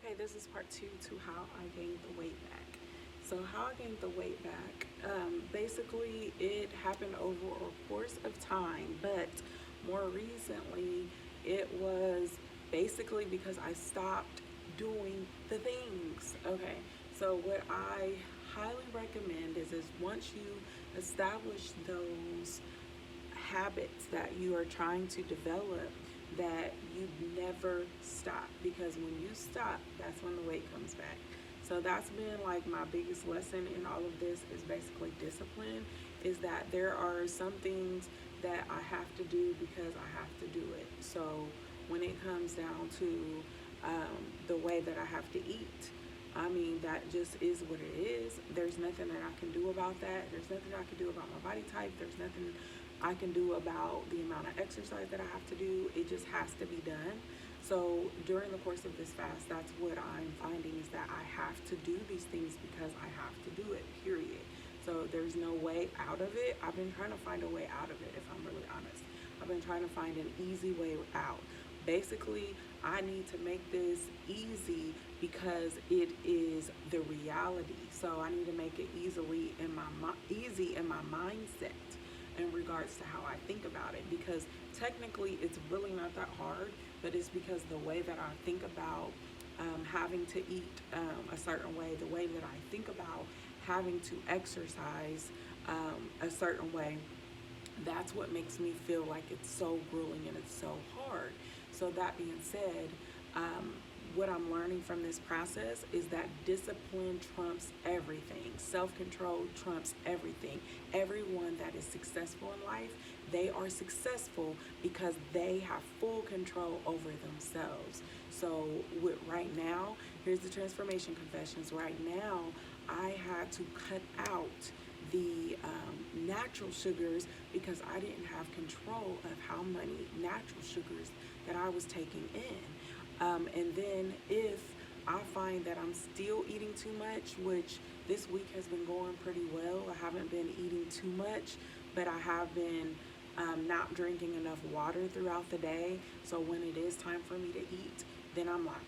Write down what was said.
Okay, this is part two to how I gained the weight back. So, how I gained the weight back, basically, it happened over a course of time, but more recently, it was basically because I stopped doing the things. Okay, so what I highly recommend is once you establish those habits that you are trying to develop, that you never stop, because when you stop, that's when the weight comes back. So that's been like my biggest lesson in all of this, is basically discipline, is that there are some things that I have to do because I have to do it. So when it comes down to the way that I have to eat, I mean, that just is what it is. There's nothing that I can do about that. There's nothing I can do about my body type. There's nothing I can do about the amount of exercise that I have to do. It just has to be done. So during the course of this fast, that's what I'm finding, is that I have to do these things because I have to do it, period. So there's no way out of it. I've been trying to find a way out of it, if I'm really honest. I've been trying to find an easy way out. Basically, I need to make this easy because it is the reality. So I need to make it easy in my mindset in regards to how I think about it, because technically it's really not that hard, but it's because the way that I think about having to eat a certain way, the way that I think about having to exercise a certain way, that's what makes me feel like it's so grueling and it's so hard. So that being said, what I'm learning from this process is that discipline trumps everything. Self-control trumps everything. Everyone that is successful in life, they are successful because they have full control over themselves. So right now, here's the transformation confessions. Right now, I had to cut out the natural sugars because I didn't have control of how many natural sugars that I was taking in. And then if I find that I'm still eating too much, which this week has been going pretty well, I haven't been eating too much, but I have been not drinking enough water throughout the day. So when it is time for me to eat, then I'm like,